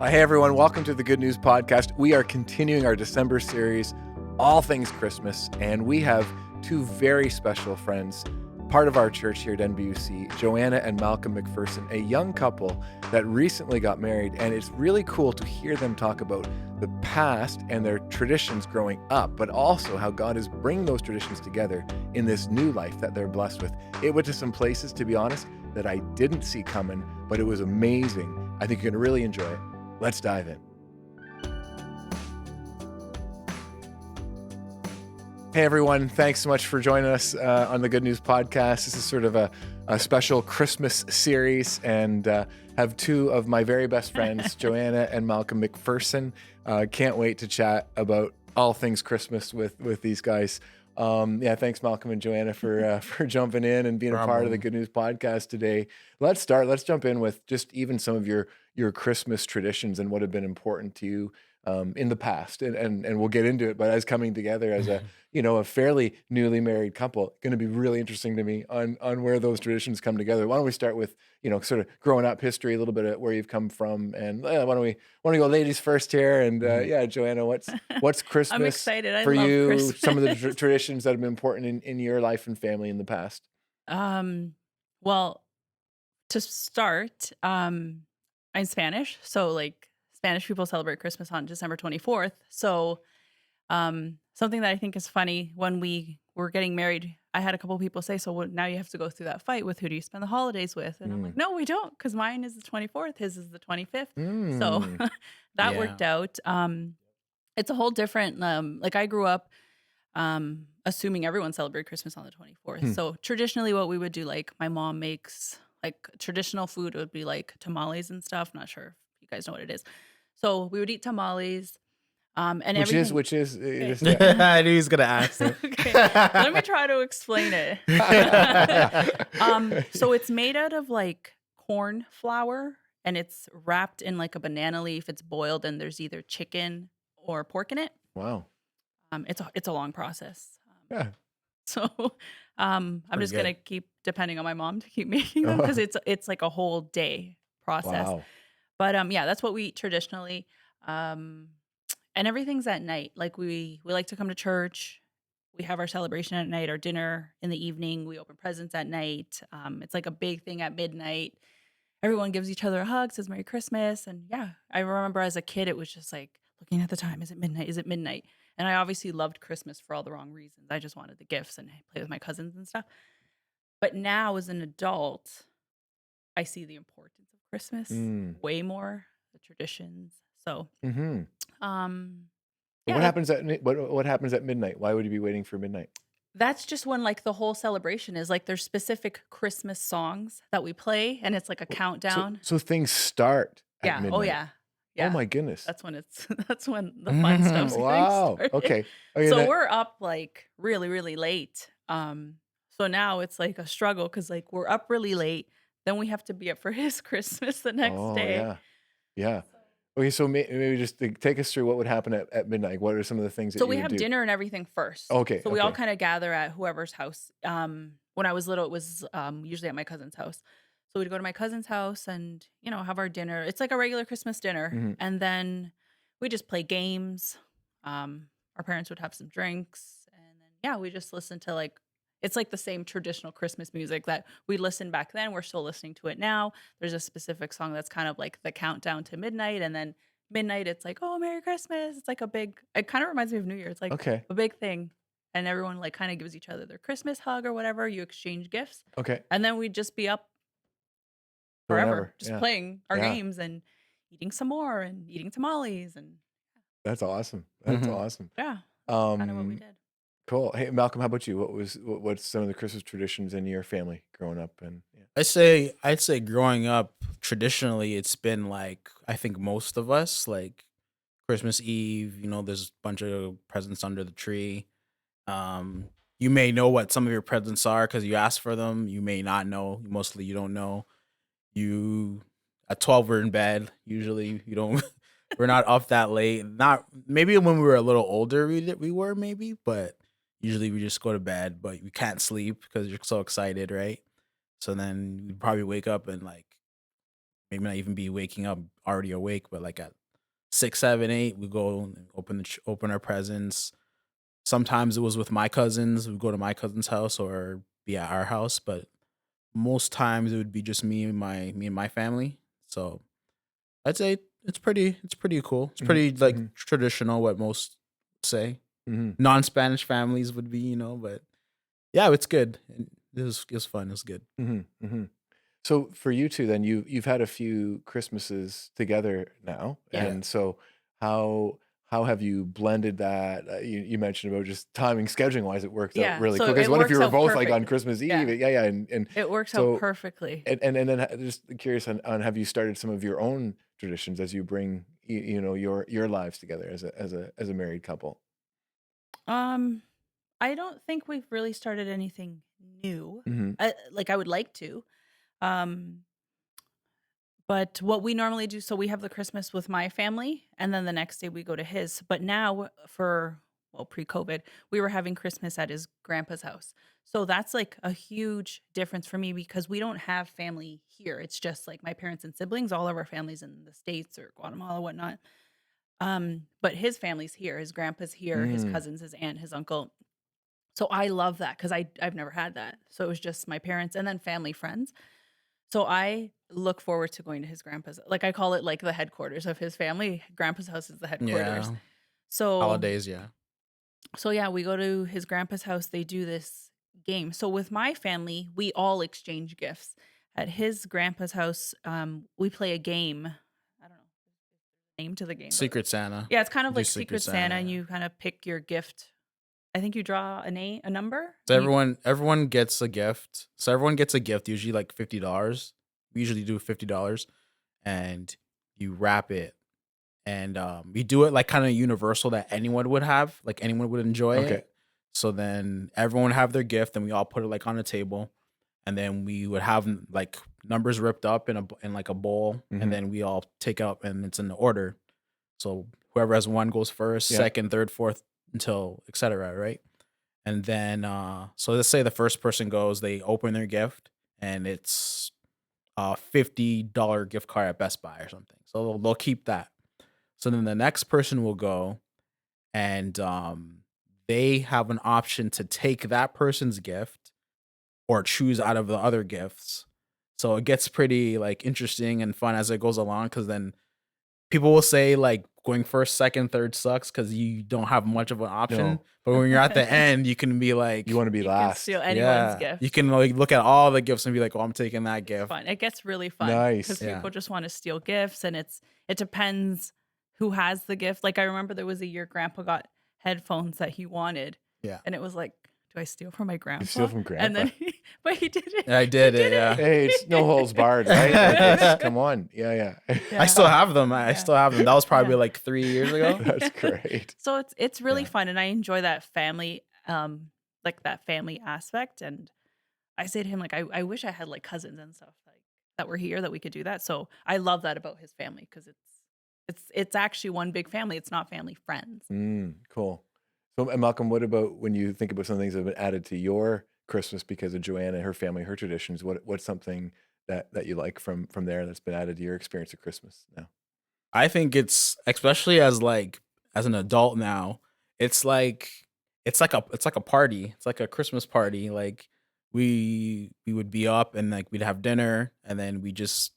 Hey everyone, welcome to the Good News Podcast. We are continuing our December series, All Things Christmas, and we have two very special friends, part of our church here at NBUC, Johanna and Malcolm McPherson, a young couple that recently got married, and it's really cool to hear them talk about the past and their traditions growing up, but also how God is bringing those traditions together in this new life that they're blessed with. It went to some places, to be honest, that I didn't see coming, but it was amazing. I think you're going to really enjoy it. Let's dive in. Hey, everyone. Thanks so much for joining us on the Good News Podcast. This is sort of a special Christmas series, and have two of my very best friends, Johanna and Malcolm McPherson. Can't wait to chat about all things Christmas with these guys. Thanks, Malcolm and Johanna, for jumping in and being a part of the Good News Podcast today. Let's jump in with just even some of your Christmas traditions and what have been important to you in the past, and we'll get into it. But as coming together as a fairly newly married couple, going to be really interesting to me on where those traditions come together. Why don't we start with sort of growing up history, a little bit of where you've come from, and why don't we go ladies first here? And Johanna, what's Christmas I'm excited. I for love you? Christmas. Some of the traditions that have been important in your life and family in the past. Well, to start, I'm Spanish, so like Spanish people celebrate Christmas on December 24th. So, something that I think is funny, when we were getting married, I had a couple people say, "So now you have to go through that fight with who do you spend the holidays with?" And I'm like, "No, we don't, because mine is the 24th, his is the 25th." So that worked out. It's a whole different. Like I grew up assuming everyone celebrated Christmas on the 24th. So traditionally, what we would do, like my mom makes like traditional food, would be like tamales and stuff. Not sure if you guys know what it is. So we would eat tamales. And which is I knew he was gonna ask. Okay, let me try to explain it. So it's made out of like corn flour, and it's wrapped in like a banana leaf. It's boiled, and there's either chicken or pork in it. Wow. It's a long process. Yeah. So I'm just good. gonna keep depending on my mom to keep making them, because it's like a whole day process. Wow. But that's what we eat traditionally. And everything's at night. Like we like to come to church. We have our celebration at night, our dinner in the evening. We open presents at night. It's like a big thing at midnight. Everyone gives each other a hug, says Merry Christmas. And yeah, I remember as a kid, it was just like looking at the time. Is it midnight? Is it midnight? And I obviously loved Christmas for all the wrong reasons. I just wanted the gifts and play with my cousins and stuff. But now as an adult, I see the importance of Christmas way more, the traditions. So, What happens at midnight? Why would you be waiting for midnight? That's just when like the whole celebration is. Like there's specific Christmas songs that we play, and it's like a countdown. So things start at midnight. Oh yeah. Oh my goodness. That's when the fun stuff. Wow. Okay. So we're up like really, really late. So now it's like a struggle, because like we're up really late, then we have to be up for his Christmas the next day. Yeah. Okay, so maybe just take us through what would happen at midnight. What are some of the things that So you we would have do? dinner and everything first. Okay. So we all kind of gather at whoever's house. When I was little, it was usually at my cousin's house. So we'd go to my cousin's house and, have our dinner. It's like a regular Christmas dinner. And then we just play games. Our parents would have some drinks. And then, we just listen to it's like the same traditional Christmas music that we listened back then. We're still listening to it now. There's a specific song that's kind of like the countdown to midnight. And then midnight, it's like, oh, Merry Christmas. It's like it kind of reminds me of New Year. It's like a big thing. And everyone like kind of gives each other their Christmas hug or whatever. You exchange gifts. Okay. And then we'd just be up forever, just playing our games and eating some more and eating tamales. And that's awesome. That's awesome. Yeah. Kind of what we did. Cool. Hey, Malcolm, how about you? What's some of the Christmas traditions in your family growing up? And I'd say growing up, traditionally it's been like, I think most of us, like Christmas Eve, there's a bunch of presents under the tree. You may know what some of your presents are because you asked for them. You may not know. Mostly you don't know. At 12 we're in bed. Usually you don't we're not up that late. Not maybe when we were a little older we were maybe, but usually we just go to bed, but we can't sleep because you're so excited, right? So then you probably wake up and like maybe not even be waking up already awake, but like at 6, 7, 8, we go and open our presents. Sometimes it was with my cousins. We go to my cousin's house or be at our house, but most times it would be just me and my family. So I'd say it's pretty cool. It's Mhm, pretty like mhm, traditional what most say. mhm, Non-Spanish families would be, but yeah, it's good. It was fun. It was good. mhm, mhm. So for you two, then you've had a few Christmases together now, Yeah. Yeah. and so how have you blended that? You mentioned about just timing, scheduling wise, it worked out Yeah. really So cool. Because it what if you works were out both like on perfect. Christmas Eve? Yeah. Yeah, yeah, and It works out so perfectly. and then just curious on have you started some of your own traditions as you bring your lives together as a married couple? Um, I don't think we've really started anything new. Hmm. Like I would like to. Um, but what we normally do, so we have the Christmas with my family, and then the next day we go to his. But now pre-COVID, we were having Christmas at his grandpa's house. So that's like a huge difference for me because we don't have family here. It's just like my parents and siblings, all of our families in the States or Guatemala, whatnot. But his family's here, his grandpa's here, his Mm, cousins, his aunt, his uncle. So I love that because I've never had that. So it was just my parents and then family friends. So I look forward to going to his grandpa's. Like I call it like the headquarters of his family. Grandpa's house is the headquarters. Yeah. So Holidays, yeah. so yeah, we go to his grandpa's house. They do this game. So with my family, we all exchange gifts. At his grandpa's house, we play a game. I don't know the name to the game, but Secret Santa. yeah, it's kind of Do like Secret Secret Santa, Santa, and yeah. you kind of pick your gift. I think you draw a number, So and you everyone gets a gift. So everyone gets a gift, usually like $50. We usually do $50, and you wrap it, and we do it like kind of universal that anyone would have, like anyone would enjoy okay. it. So then everyone would have their gift, and we all put it like on a table, and then we would have like numbers ripped up in like a bowl, and Hmm. then we all take out, and it's in the order. So whoever has one goes first, Yeah. second, third, fourth, until etc. Right? And then so let's say the first person goes, they open their gift, and it's a $50 gift card at Best Buy or something. So they'll keep that. So then the next person will go, and they have an option to take that person's gift or choose out of the other gifts. So it gets pretty like interesting and fun as it goes along, because then people will say like going first, second, third sucks because you don't have much of an option. No, But when you're at the end, you can be like, you want to be you can steal last. anyone's yeah, gift. you can like look at all the gifts and be like, oh, I'm taking that It's gift. fun. It gets really fun because Nice. Yeah. people just want to steal gifts, and it depends who has the gift. Like I remember there was a year Grandpa got headphones that he wanted, Yeah. and it was like, do I steal from my grandpa? steal from And then, Grandpa. but he did it. Yeah, I did He it, yeah. Hey, it's no holds barred, right? Like, come on. Yeah, yeah. I still Yeah. have them. I Yeah. still have them. That was probably Yeah. like 3 years ago. That's great. So it's really Yeah. fun, and I enjoy that family, like that family aspect. And I say to him, like, I wish I had like cousins and stuff like that were here that we could do that. So I love that about his family because it's actually one big family. It's not family friends. Cool. So, and Malcolm, what about when you think about some things that have been added to your Christmas because of Joanna, her family, her traditions? What's something that you like from there that's been added to your experience of Christmas now? I think it's, especially as an adult now, it's like it's like a party. It's like a Christmas party. Like we would be up, and like we'd have dinner, and then we just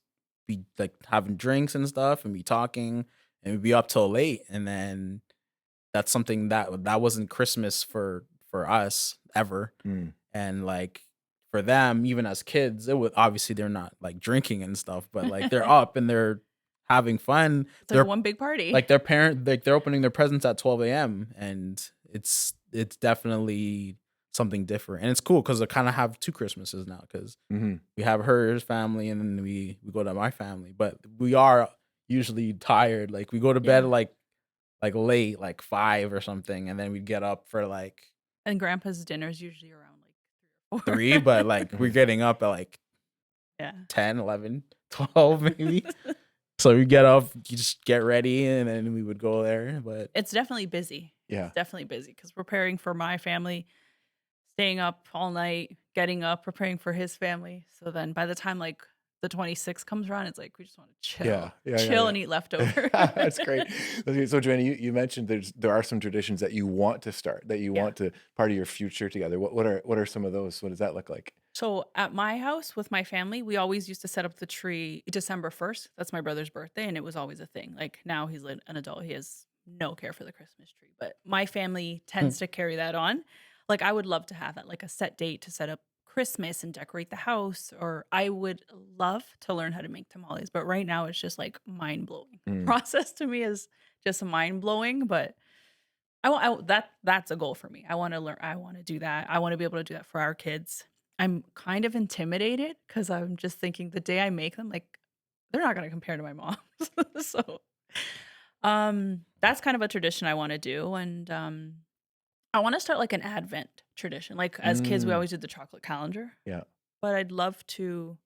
be like having drinks and stuff, and be talking, and we'd be up till late. And then that's something that wasn't Christmas for us ever. Mm. And like for them, even as kids, it was obviously they're not like drinking and stuff, but like they're up and they're having fun. It's like They're one big party. like they're opening their presents at 12 a.m. and it's definitely something different. And it's cool because I kind of have two Christmases now, because Hmm. we have her family and then we go to my family. But we are usually tired. Like we go to bed Yeah. like late, like 5 or something, and then we'd get up for like And Grandpa's dinner is usually around like 3 or 4. 3, but like we're getting up at like Yeah. 10, 11, 12 maybe. So we get up, you just get ready, and then we would go there. But It's definitely busy. Yeah. It's definitely busy because preparing for my family, staying up all night, getting up, preparing for his family. So then by the time like the 26th comes around, it's like we just want to chill, Yeah. and eat leftovers. That's great. Okay, so Joanna, you mentioned there are some traditions that you want to start, that you want to part of your future together. What are some of those? What does that look like? So at my house with my family, we always used to set up the tree December 1st. That's my brother's birthday, and it was always a thing. Like now he's an adult, he has no care for the Christmas tree, but my family tends to carry that on. Like I would love to have that, like a set date to set up Christmas and decorate the house, or I would love to learn how to make tamales, but right now it's just like mind blowing. Process to me is just mind blowing, but that's a goal for me. I want to learn. I want to do that. I want to be able to do that for our kids. I'm kind of intimidated because I'm just thinking the day I make them, like they're not going to compare to my mom's. So, that's kind of a tradition I want to do, and I want to start like an Advent tradition. Like as kids, we always did the chocolate calendar. Yeah. But I'd love to.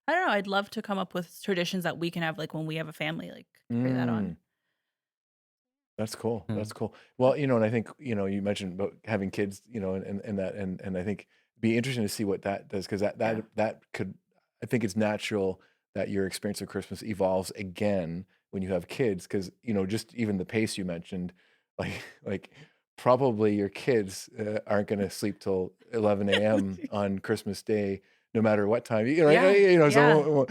I don't know. I'd love to come up with traditions that we can have, like when we have a family, like carry that on. That's cool. That's cool. Well, and I think, you mentioned about having kids, and I think it'd be interesting to see what that does, because that could, I think it's natural that your experience of Christmas evolves again when you have kids, because, just even the pace you mentioned, like probably your kids aren't going to sleep till 11 a.m. on Christmas Day, no matter what time, right? So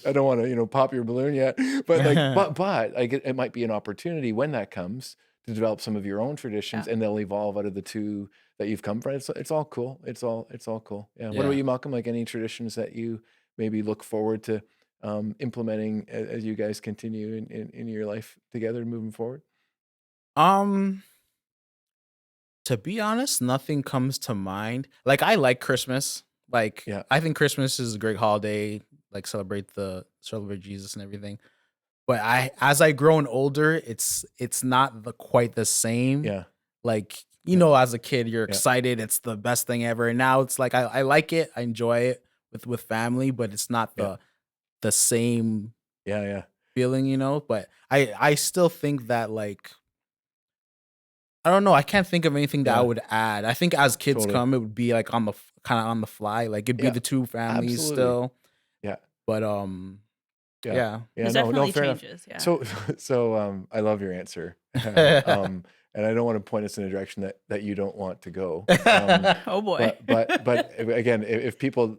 I don't want to, pop your balloon yet, but like it might be an opportunity when that comes to develop some of your own traditions, and they'll evolve out of the two that you've come from. It's all cool. It's all cool. Yeah. What about you, Malcolm? Like any traditions that you maybe look forward to implementing as you guys continue in your life together moving forward? To be honest, nothing comes to mind. Like I like Christmas. Like I think Christmas is a great holiday. Like celebrate Jesus and everything. But as I grown older, it's not quite the same. Yeah. Like as a kid, you're excited. It's the best thing ever. And now it's like I like it. I enjoy it with family, but it's not the same. Feeling. But I still think that like. I don't know. I can't think of anything that I would add. I think as kids come, it would be like kind of on the fly. Like it'd be the two families still. Yeah. But There's definitely changes. Enough. Yeah. So I love your answer. And I don't want to point us in a direction that you don't want to go. Oh boy. But again, if people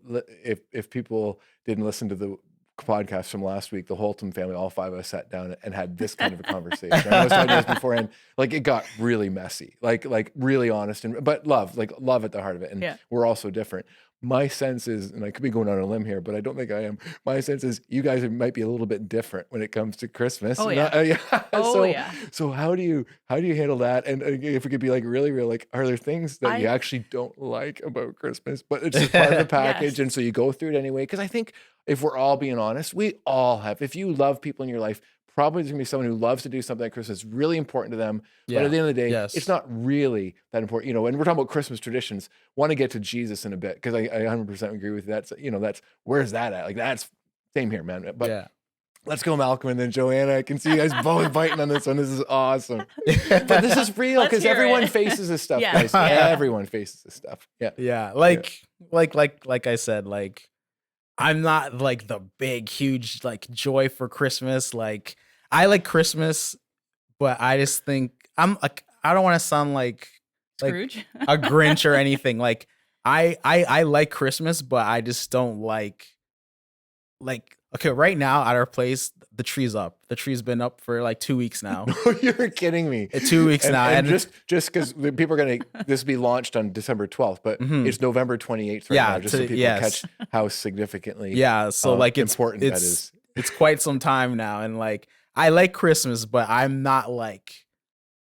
didn't listen to the podcast from last week, the Holton family, all five of us sat down and had this kind of a conversation. I was telling you this beforehand, like it got really messy, like really honest, but love at the heart of it. And we're also different. My sense is, and I could be going on a limb here, but I don't think I am. My sense is you guys might be a little bit different when it comes to Christmas. Oh yeah. So how do you handle that? And if we could be like really real, like are there things that you actually don't like about Christmas, but it's just part of the package, and so you go through it anyway? Because I think if we're all being honest, we all have. If you love people in your life, probably there's gonna be someone who loves to do something at Christmas, really important to them. But at the end of the day, it's not really that important. And we're talking about Christmas traditions. Want to get to Jesus in a bit, because I 100% agree with you. That's where's that at? Like that's same here, man. But let's go, Malcolm, and then Joanna. I can see you guys both biting on this one. This is awesome. But this is real, because everyone faces this stuff, guys. Everyone faces this stuff. Yeah. Like I said, like I'm not like the big, huge like joy for Christmas. Like I like Christmas, but I just think I'm like, I don't want to sound like Scrooge, a Grinch or anything. Like I like Christmas, but I just don't like okay, right now at our place, the tree's up. The tree's been up for like 2 weeks now. You're kidding me. 2 weeks now. And just because people are this will be launched on December 12th, but it's November 28th right now, just so people catch how significantly so like it's important that is. It's quite some time now. And like, I like Christmas, but I'm not like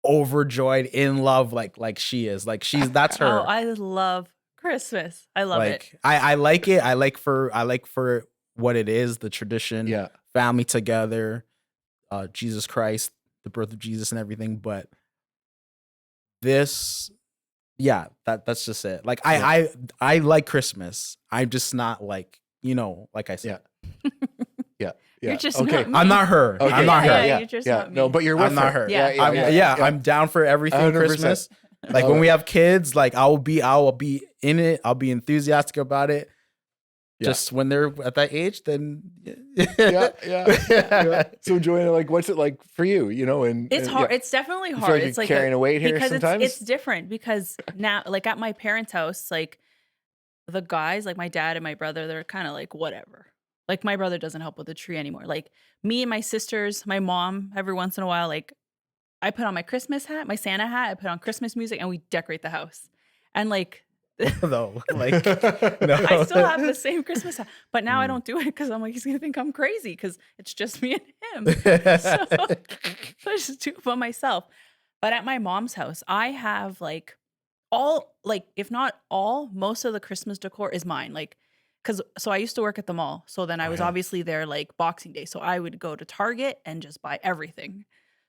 overjoyed in love like she is. Like that's her. Oh, I love Christmas. I love it. I like it. I like for what it is, the tradition, family together, Jesus Christ, the birth of Jesus and everything. But this, that's just it. Like I like Christmas. I'm just not like, like I said. Yeah. You're just okay. not me. I'm not her. Okay. I'm not her. You're just not me. No, but you're with I'm not her. I'm down for everything 100%. Christmas. Like when we have kids, like I will be in it. I'll be enthusiastic about it. just when they're at that age, then yeah. So Joanna, like, what's it like for you? It's hard. Yeah. It's definitely You feel hard. like It's you're like carrying a weight here because sometimes? it's different because now, like at my parents' house, like the guys, like my dad and my brother, they're kind of like whatever. Like my brother doesn't help with the tree anymore. Like me and my sisters, my mom, every once in a while, like I put on my Christmas hat, my Santa hat, I put on Christmas music, and we decorate the house. And like no, like I still have no. the same Christmas hat, but now I don't do it because I'm like, he's gonna think I'm crazy because it's just me and him. So I just do it by myself. But at my mom's house, I have like all, like, if not all, most of the Christmas decor is mine. Like, because so I used to work at the mall. So then I Oh, was yeah. obviously there like Boxing Day. So I would go to Target and just buy everything.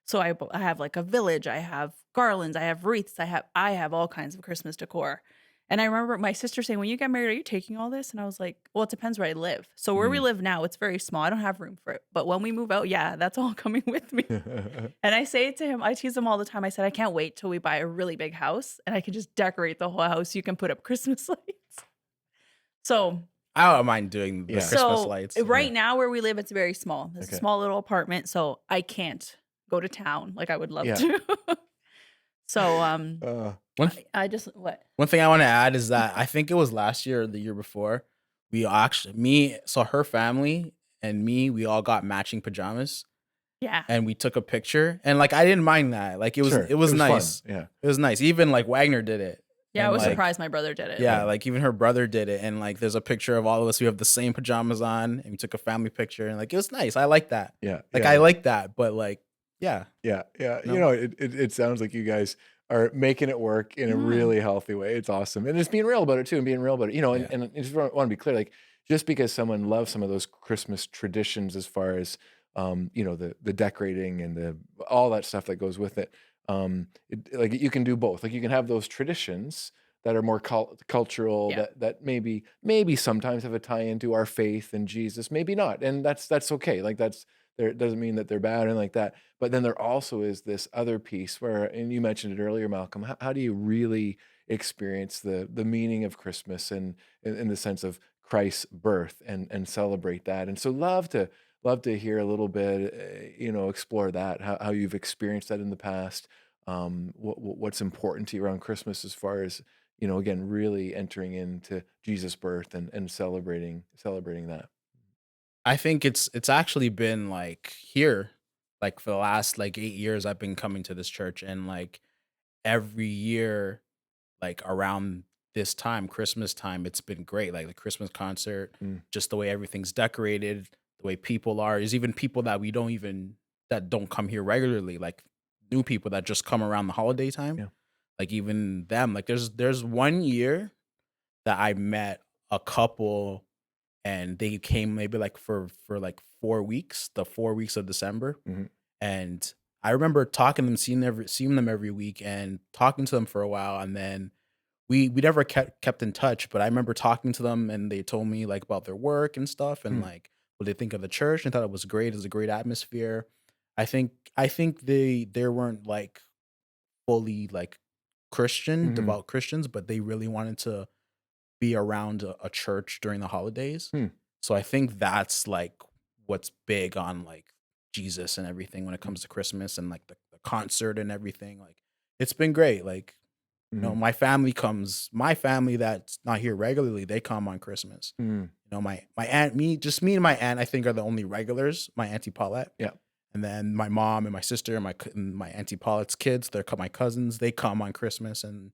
So I have like a village, I have garlands, I have wreaths, I have all kinds of Christmas decor. And I remember my sister saying, "When you get married, are you taking all this?" And I was like, "Well, it depends where I live. So where we live now, it's very small. I don't have room for it. But when we move out, yeah, that's all coming with me." And I say it to him, I tease him all the time. I said, "I can't wait till we buy a really big house and I can just decorate the whole house. You can put up Christmas lights." So I don't mind doing the Yeah. Christmas so lights. right now where we live, it's very small. It's Okay. a small little apartment, so I can't go to town like I would love Yeah. to. So One I just what? one thing I want to add is that I think it was last year or the year before, so her family and me, we all got matching pajamas Yeah. and we took a picture, and like I didn't mind that. Like it was Sure. nice. Fun. Yeah. It was nice. Even like Wagner did it. Yeah, I And, was like, surprised my brother did it. Yeah, like even her brother did it, and like there's a picture of all of us. We have the same pajamas on, and we took a family picture, and like it was nice. I like that. Yeah. Like yeah. I like that, but like yeah, Yeah. No. It sounds like you guys are making it work in a really healthy way. It's awesome. And it's being real about it too, and being real about it. Yeah. And I just want to be clear, like, just because someone loves some of those Christmas traditions as far as the decorating and all that stuff that goes with it, like you can do both. Like you can have those traditions that are more cultural, Yeah. that maybe sometimes have a tie into our faith and Jesus, maybe not, and that's okay. Like it doesn't mean that they're bad and like that. But then there also is this other piece where, and you mentioned it earlier, Malcolm. How do you really experience the meaning of Christmas and in the sense of Christ's birth and celebrate that? And so love to hear a little bit, explore that, how you've experienced that in the past, what's important to you around Christmas as far as, again, really entering into Jesus' birth and celebrating that. I think it's actually been like here, like for the last like 8 years, I've been coming to this church, and like every year, like around this time, Christmas time, it's been great. Like the Christmas concert, Mm. just the way everything's decorated, the way people are. There's even people that that don't come here regularly, like new people that just come around the holiday time. Yeah. Like even them. Like there's one year that I met a couple and they came maybe like for like 4 weeks, the 4 weeks of December. Mhm. And I remember talking to them, seeing them every week and talking to them for a while. And then we never kept in touch, but I remember talking to them and they told me like about their work and stuff and Mm. like what they think of the church and thought it was great. It was a great atmosphere. I think they weren't like fully like Mhm. devout Christians, but they really wanted to be around a church during the holidays. Hmm. So I think that's like what's big on like Jesus and everything when it comes to Christmas and like the concert and everything. Like it's been great. Like, Mhm. my family that's not here regularly, they come on Christmas. Mm. My aunt, me and my aunt, I think are the only regulars. My Auntie Paulette. Yeah. And then my mom and my sister and my Auntie Paulette's kids, my cousins, they come on Christmas. And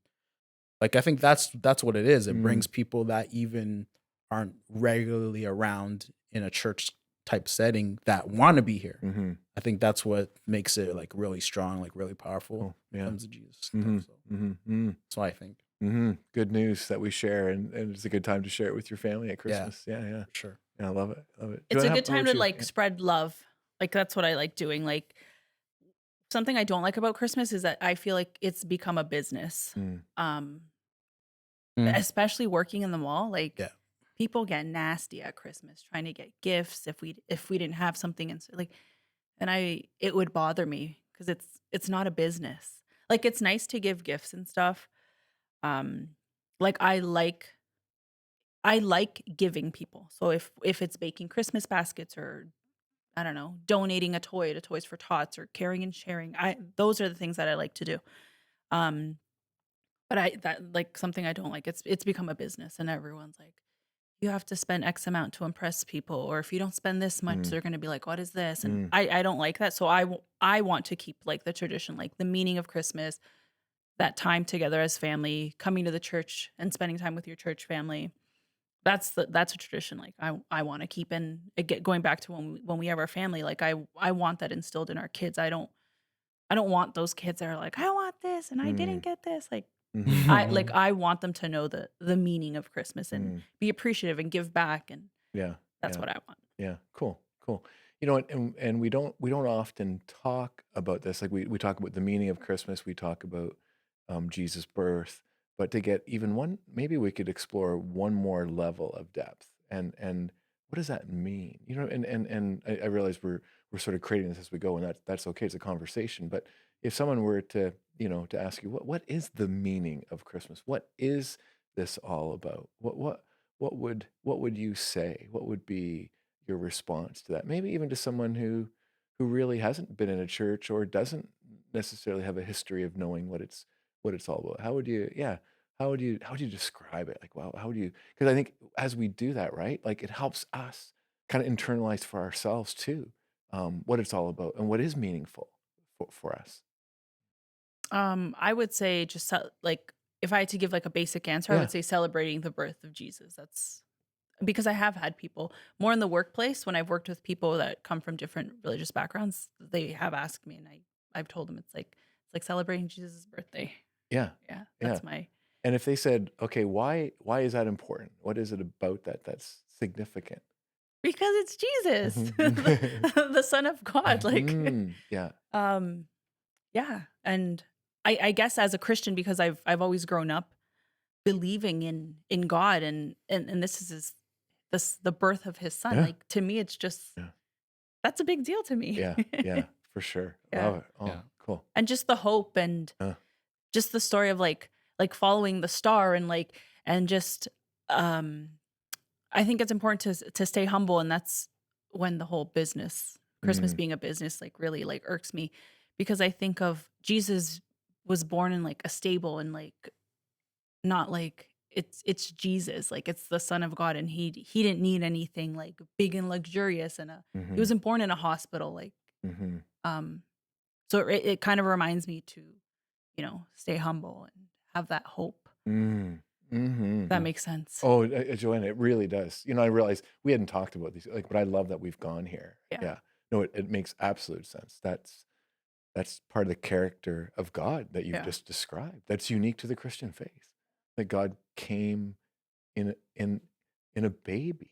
like I think that's what it is. It Mm. brings people that even aren't regularly around in a church type setting that want to be here. Mm-hmm. I think that's what makes it like really strong, like really powerful Cool. when Yeah. it comes to Jesus. Mm-hmm. So Mm-hmm. that's what I think. Mm-hmm. Good news that we share, and it's a good time to share it with your family at Christmas. Yeah. For sure. Yeah, I love it. Love it. It's a Joanna, good how time about to you? like Yeah. spread love. Like that's what I like doing. Like something I don't like about Christmas is that I feel like it's become a business. Mm. Especially working in the mall. Like Yeah. people get nasty at Christmas trying to get gifts if we didn't have something like, and it would bother me because it's not a business. Like it's nice to give gifts and stuff. Like I I like giving people. So if it's baking Christmas baskets or I don't know, donating a toy to Toys for Tots or caring and sharing, those are the things that I like to do. Um, but that like something I don't like. It's become a business, and everyone's like, you have to spend X amount to impress people, or if you don't spend this much, Mm, they're gonna be like, what is this? And mm, I don't like that. So I want to keep like the tradition, like the meaning of Christmas, that time together as family, coming to the church and spending time with your church family. That's a tradition like I want to keep, and get going back to when we have our family, like I want that instilled in our kids. I don't want those kids that are like, I want this and I didn't mm, get this. Like mhm, I want them to know the meaning of Christmas and mm. be appreciative and give back, and Yeah, that's yeah, what I want. yeah. Cool, cool. You know, and we don't often talk about this. Like we talk about the meaning of Christmas. We talk about Jesus' birth, but to get even one, maybe we could explore one more level of depth. And what does that mean? You know, and I realize we're sort of creating this as we go, and that's okay. It's a conversation. But if someone were to, to ask you what is the meaning of Christmas? What is this all about? What would you say? What would be your response to that? Maybe even to someone who really hasn't been in a church or doesn't necessarily have a history of knowing what it's all about. How would you, yeah, how would you describe it? Like, wow, how would you? Because I think as we do that, right, like it helps us kind of internalize for ourselves too, what it's all about and what is meaningful for us. I would say just like if I had to give like a basic answer, I Yeah. would say celebrating the birth of Jesus. That's because I have had people more in the workplace when I've worked with people that come from different religious backgrounds. They have asked me, and I've told them it's like celebrating Jesus' birthday. Yeah. Yeah, Yeah. that's my And if they said, okay, why is that important? What is it about that that's significant? because it's Jesus, Mhm. the Son of God. Like, Yeah. um, yeah, and I guess as a Christian, because I've always grown up believing in God, and this is the birth of His Son. Yeah. Like to me, it's just Yeah. that's a big deal to me. Yeah. Yeah. For sure. Yeah, Love it. Oh, Yeah. cool. and just the hope and Uh, just the story of like following the star and like and just um I think it's important to stay humble, and that's when the whole business, Christmas mm, being a business, like really like irks me, because I think of Jesus was born in like a stable, and like not like it's Jesus, like it's the Son of God, and he didn't need anything like big and luxurious, and he mhm, wasn't born in a hospital, like mhm, um so it kind of reminds me to stay humble and have that hope. mm, If that mhm. makes sense. Oh, Joanna, it really does. I realize we hadn't talked about these, like, but I love that we've gone here. Yeah. Yeah. No, it makes absolute sense. That's part of the character of God that you've Yeah. just described. That's unique to the Christian faith. That God came in in a baby,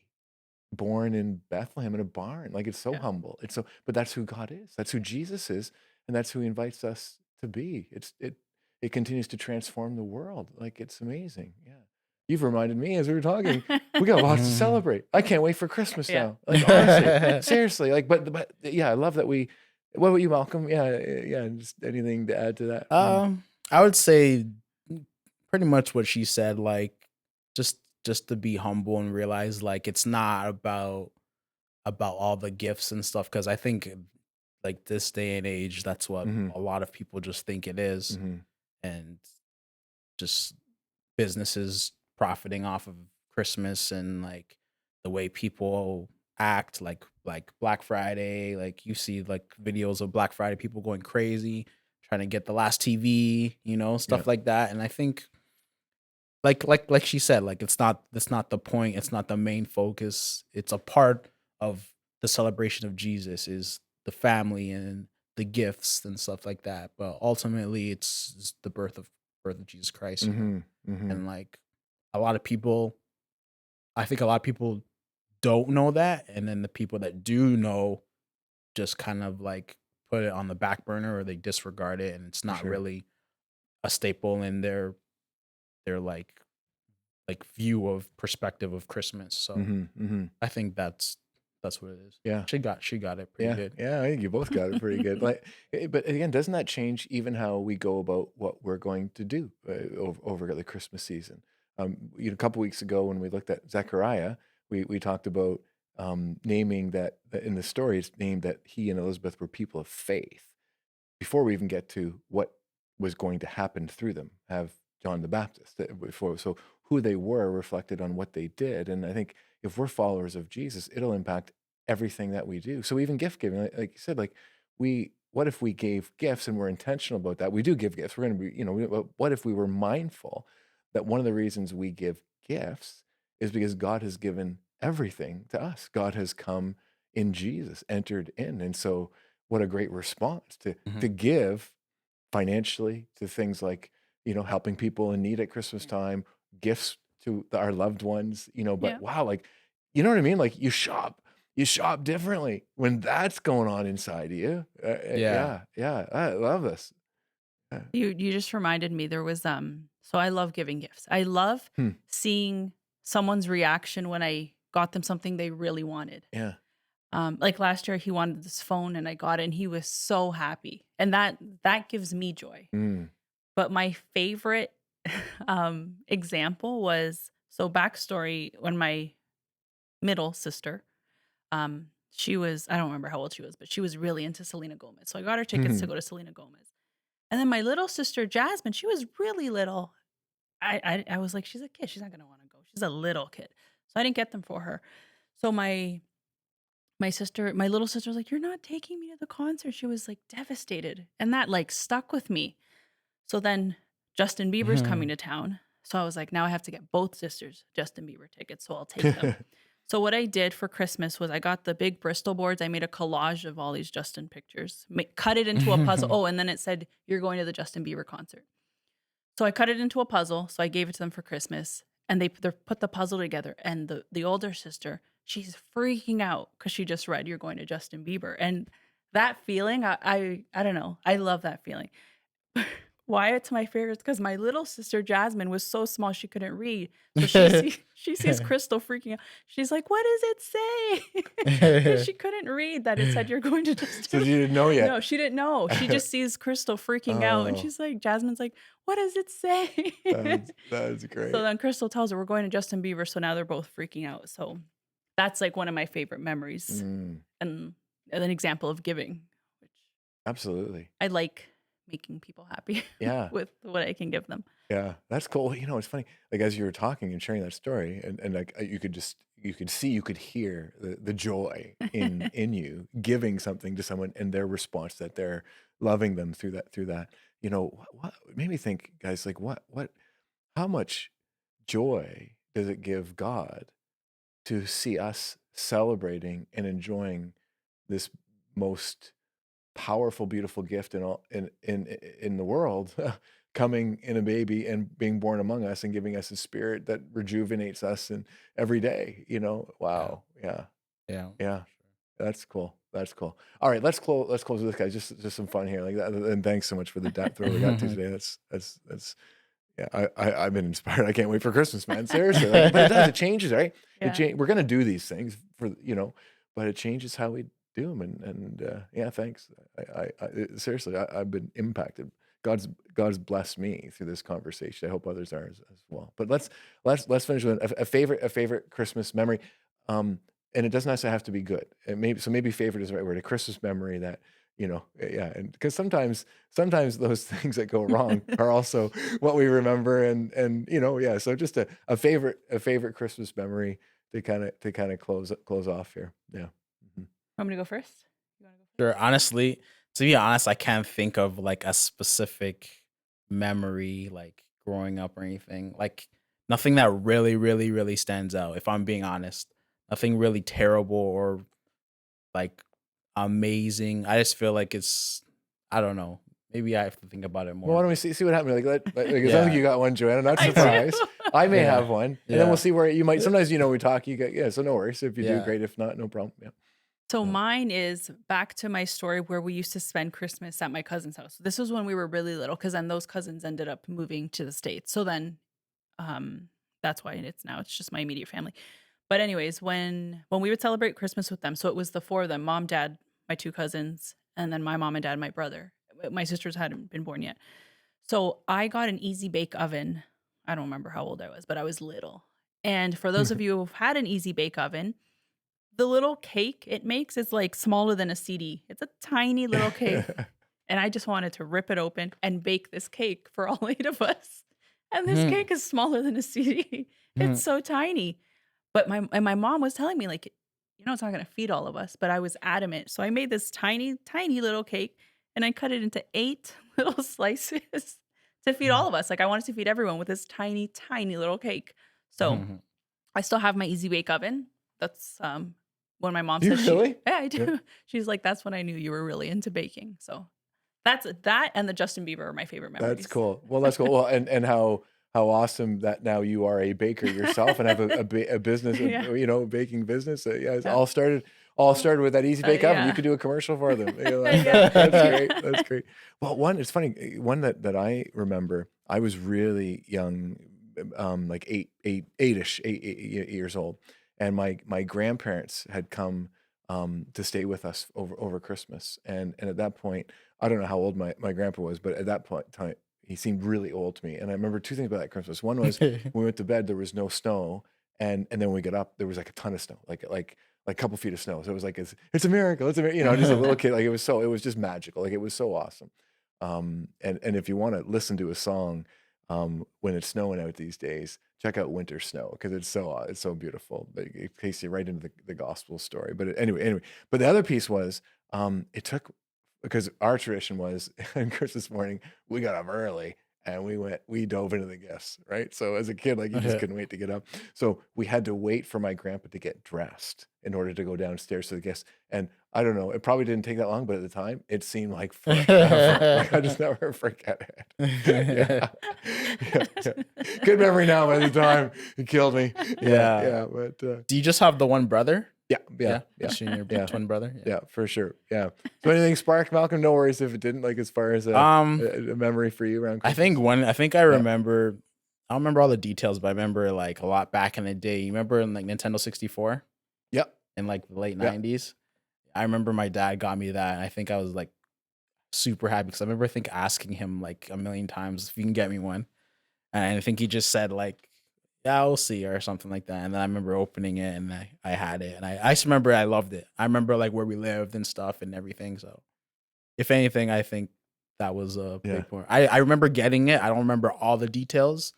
born in Bethlehem in a barn. Like it's so Yeah. humble. But that's who God is. That's who Jesus is, and that's who he invites us to be. It continues to transform the world. Like it's amazing. Yeah. You've reminded me as we were talking, we got lots to celebrate. I can't wait for Christmas Yeah. now. Like honestly, seriously. Like, but yeah, I love that we. What about you, Malcolm? Yeah, yeah. Just anything to add to that? I would say pretty much what she said, like just just to be humble and realize like it's not about all the gifts and stuff, because I think like this day and age, that's what Mm-hmm. a lot of people just think it is, Mm-hmm. and just businesses profiting off of Christmas and like the way people act, like Black Friday, like you see like videos of Black Friday people going crazy trying to get the last TV, Yeah. stuff like that. And I think like she said, like it's not the point, it's not the main focus. It's a part of the celebration of Jesus is the family and the gifts and stuff like that. But ultimately it's the birth of Jesus Christ, Mm-hmm. Mm-hmm. and like a lot of people, I think a lot of people don't know that, and then the people that do know just kind of like put it on the back burner or they disregard it, and it's For not sure. really a staple in their like view of perspective of Christmas. So Mm-hmm. Mm-hmm. I think that's what it is. Yeah. She got it pretty Yeah, good. yeah, I think you both got it pretty good. Like, but again, doesn't that change even how we go about what we're going to do over the Christmas season? A couple weeks ago when we looked at Zechariah, we talked about naming that in the story, it's named that he and Elizabeth were people of faith before we even get to what was going to happen through them, have John the Baptist before. So who they were reflected on what they did. And I think if we're followers of Jesus, it'll impact everything that we do. So even gift giving, like you said, what if we gave gifts and we're intentional about that? We do give gifts. We're going to be, what if we were mindful that one of the reasons we give gifts is because God has given everything to us. God has come in Jesus, entered in. And so what a great response to give financially to things like, helping people in need at Christmas time, gifts to our loved ones, but Yeah. wow, like, you know what I mean? Like you shop differently when that's going on inside of you. Yeah. Yeah. I love this. Yeah. You just reminded me there was so I love giving gifts. I love seeing someone's reaction when I got them something they really wanted. Yeah. Like last year he wanted this phone and I got it and he was so happy. And that gives me joy. Mm. But my favorite example was, so backstory, when my middle sister, she was, I don't remember how old she was, but she was really into Selena Gomez. So I got her tickets to go to Selena Gomez. And then my little sister, Jasmine, she was really little. I was like, she's a kid. She's not going to want to go. She's a little kid. So I didn't get them for her. So my little sister was like, you're not taking me to the concert. She was like devastated. And that like stuck with me. So then Justin Bieber's coming to town. So I was like, now I have to get both sisters Justin Bieber tickets. So I'll take them. So what I did for Christmas was I got the big Bristol boards. I made a collage of all these Justin pictures, cut it into a puzzle. Oh, and then it said, you're going to the Justin Bieber concert. So I cut it into a puzzle. So I gave it to them for Christmas. And they put the puzzle together. And the older sister, she's freaking out because she just read, you're going to Justin Bieber. And that feeling, I don't know. I love that feeling. Why it's my favorite? Because my little sister Jasmine was so small she couldn't read, so she sees Crystal freaking out. She's like, "What does it say?" 'Cause she couldn't read that it said you're going to just. So you didn't know yet? No, she didn't know. She just sees Crystal freaking out, and she's like, Jasmine's like, "What does it say?" That's great. So then Crystal tells her we're going to Justin Bieber. So now they're both freaking out. So that's like one of my favorite memories and an example of giving, which Absolutely. I like. Making people happy with what I can give them. Yeah, that's cool. It's funny. Like as you were talking and sharing that story, and like you could hear the joy in you giving something to someone and their response, that they're loving them through that. What it made me think, guys, like how much joy does it give God to see us celebrating and enjoying this most powerful, beautiful gift in the world, coming in a baby and being born among us and giving us a spirit that rejuvenates us and every day. Wow. Yeah. That's cool. All right, let's close with this, guys. Just some fun here, like that. And thanks so much for the depth that we got to today. That's yeah. I've been inspired. I can't wait for Christmas, man. Seriously, but it changes, right? Yeah. We're gonna do these things but it changes how we do them. And yeah, thanks. I seriously, I've been impacted. God's blessed me through this conversation. I hope others are as well. But let's finish with a favorite Christmas memory. And it doesn't necessarily have to be good. Maybe favorite is the right word. A Christmas memory that yeah, and because sometimes those things that go wrong are also what we remember, and yeah. So just a favorite Christmas memory to kind of close off here. Yeah. Want me to go first? You want to go first? Sure. Honestly, to be honest, I can't think of like a specific memory, like growing up or anything. Like nothing that really, really, really stands out. If I'm being honest, nothing really terrible or like amazing. I just feel like I don't know. Maybe I have to think about it more. Well, why don't we see what happens? Like I Yeah. think you got one, Joanna. Not surprised. I may have one, and then Yeah. we'll see where you might. Sometimes we talk. You get so no worries. If you do, Yeah. great. If not, no problem. Yeah. So mine is back to my story where we used to spend Christmas at my cousin's house. This was when we were really little, because then those cousins ended up moving to the States. So then that's why it's just my immediate family. But anyways, when we would celebrate Christmas with them, so it was the four of them, mom, dad, my two cousins, and then my mom and dad, my brother. My sisters hadn't been born yet. So I got an easy bake oven. I don't remember how old I was, but I was little. And for those of you who've had an Easy Bake Oven, the little cake it makes is like smaller than a CD. It's a tiny little cake. And I just wanted to rip it open and bake this cake for all 8 of us. And this cake is smaller than a CD. It's so tiny. But my mom was telling me, like, it's not going to feed all of us. But I was adamant. So I made this tiny, tiny little cake. And I cut it into 8 little slices to feed all of us. Like, I wanted to feed everyone with this tiny, tiny little cake. So I still have my Easy Bake Oven. That's when my mom said, really? Yeah, I do. Yeah. She's like, that's when I knew you were really into baking. So that's that, and the Justin Bieber are my favorite memories. That's cool. Well, that's cool. Well, and how awesome that now you are a baker yourself and have a business, Yeah. baking business. It's Yeah. all started with that Easy Bake Oven. Yeah. You could do a commercial for them. Yeah. That's great. That's great. Well, it's funny. One that I remember, I was really young, like eight-ish, 8 years old, and my grandparents had come to stay with us over Christmas, and at that point, I don't know how old my grandpa was, but at that point time, he seemed really old to me. And I remember 2 things about that Christmas. One was when we went to bed, there was no snow, and then when we got up, there was like a ton of snow, like a couple feet of snow. So it was like it's a miracle. It's a just a little kid. Like it was just magical. Like it was so awesome. And if you want to listen to a song when it's snowing out these days, check out Winter Snow, because it's so beautiful. But it takes you right into the gospel story. But anyway. But the other piece was it took, because our tradition was on Christmas morning, we got up early and we dove into the gifts, right? So as a kid, like you just couldn't wait to get up. So we had to wait for my grandpa to get dressed in order to go downstairs to the gifts. And I don't know, it probably didn't take that long, but at the time it seemed like forever. Like, I just never forget it. Yeah. Good memory now. By the time it killed me. Yeah. But Do you just have the one brother? Yeah. Just you and your twin brother. Yeah, for sure. Yeah. So anything sparked, Malcolm? No worries if it didn't. Like as far as a memory for you around Christmas. I think I remember. I don't remember all the details, but I remember like a lot back in the day. You remember in like Nintendo 64? Yep. In like the late 90s. I remember my dad got me that, and I think I was like super happy because I remember asking him like a million times if you can get me one, and I think he just said like, yeah, we'll see, or something like that. And then I remember opening it and I had it, and I just remember I loved it. I remember like where we lived and stuff and everything. So if anything, I think that was a big point. I remember getting it. I don't remember all the details,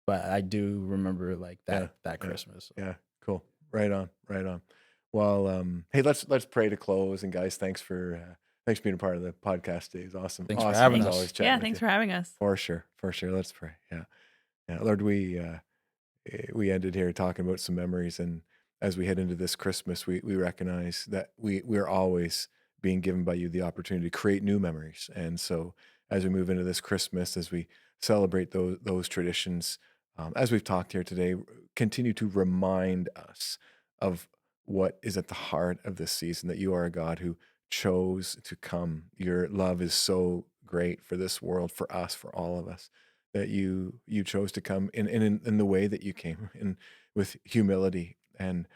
but I do remember like that Christmas. So. Yeah, cool. Right on. Well, hey, let's pray to close. And guys, thanks for being a part of the podcast today. It's awesome. Thanks for having us. Always chatting Yeah, with thanks you. for having us. For sure. Let's pray. Yeah. Lord, we ended here talking about some memories, and as we head into this Christmas, we recognize that we're always being given by you the opportunity to create new memories. And so as we move into this Christmas, as we celebrate those traditions, as we've talked here today, continue to remind us of what is at the heart of this season, that you are a God who chose to come. Your love is so great for this world, for us, for all of us, that you chose to come in the way that you came, in with humility and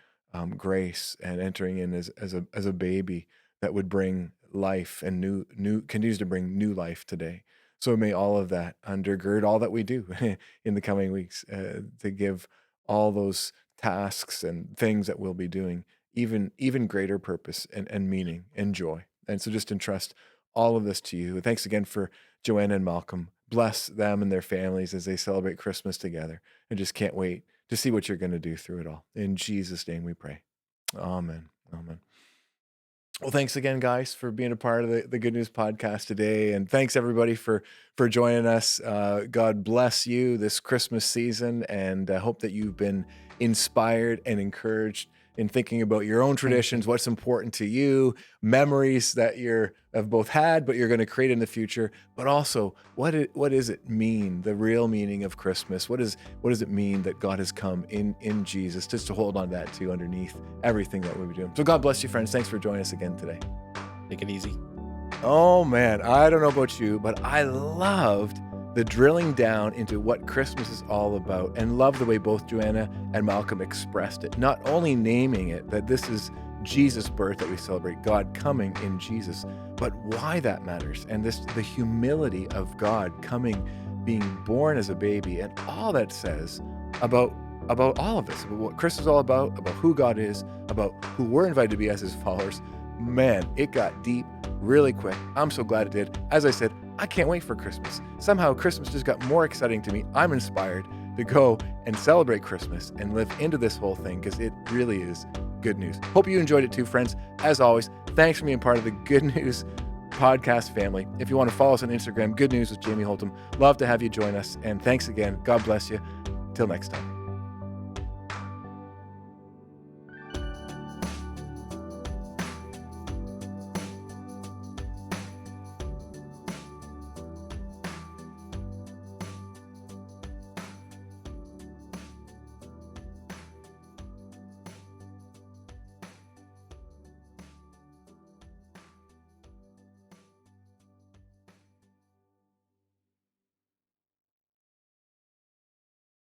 grace, and entering in as a baby that would bring life and new continues to bring new life today. So may all of that undergird all that we do in the coming weeks, to give all those tasks and things that we'll be doing even greater purpose and meaning and joy. And so just entrust all of this to you. Thanks again for Joanna and Malcolm. Bless them and their families as they celebrate Christmas together. And just can't wait to see what you're going to do through it all. In Jesus' name we pray. Amen. Well, thanks again, guys, for being a part of the Good News Podcast today. And thanks, everybody, for joining us. God bless you this Christmas season, and I hope that you've been inspired and encouraged in thinking about your own traditions, what's important to you, memories that you have both had, but you're going to create in the future, but also what does it mean, the real meaning of Christmas? What does it mean that God has come in Jesus, just to hold on to that too underneath everything that we'll be doing. So God bless you, friends. Thanks for joining us again today. Take it easy. Oh man, I don't know about you, but I loved the drilling down into what Christmas is all about, and love the way both Joanna and Malcolm expressed it, not only naming it that this is Jesus' birth that we celebrate, God coming in Jesus, but why that matters, and the humility of God coming being born as a baby, and all that says about all of us, about what Christmas is all about who God is, about who we're invited to be as his followers. Man, it got deep really quick. I'm so glad it did. As I said, I can't wait for Christmas. Somehow Christmas just got more exciting to me. I'm inspired to go and celebrate Christmas and live into this whole thing because it really is good news. Hope you enjoyed it too, friends. As always, thanks for being part of the Good News podcast family. If you want to follow us on Instagram, Good News with Jamie Holtum. Love to have you join us. And thanks again. God bless you. Till next time.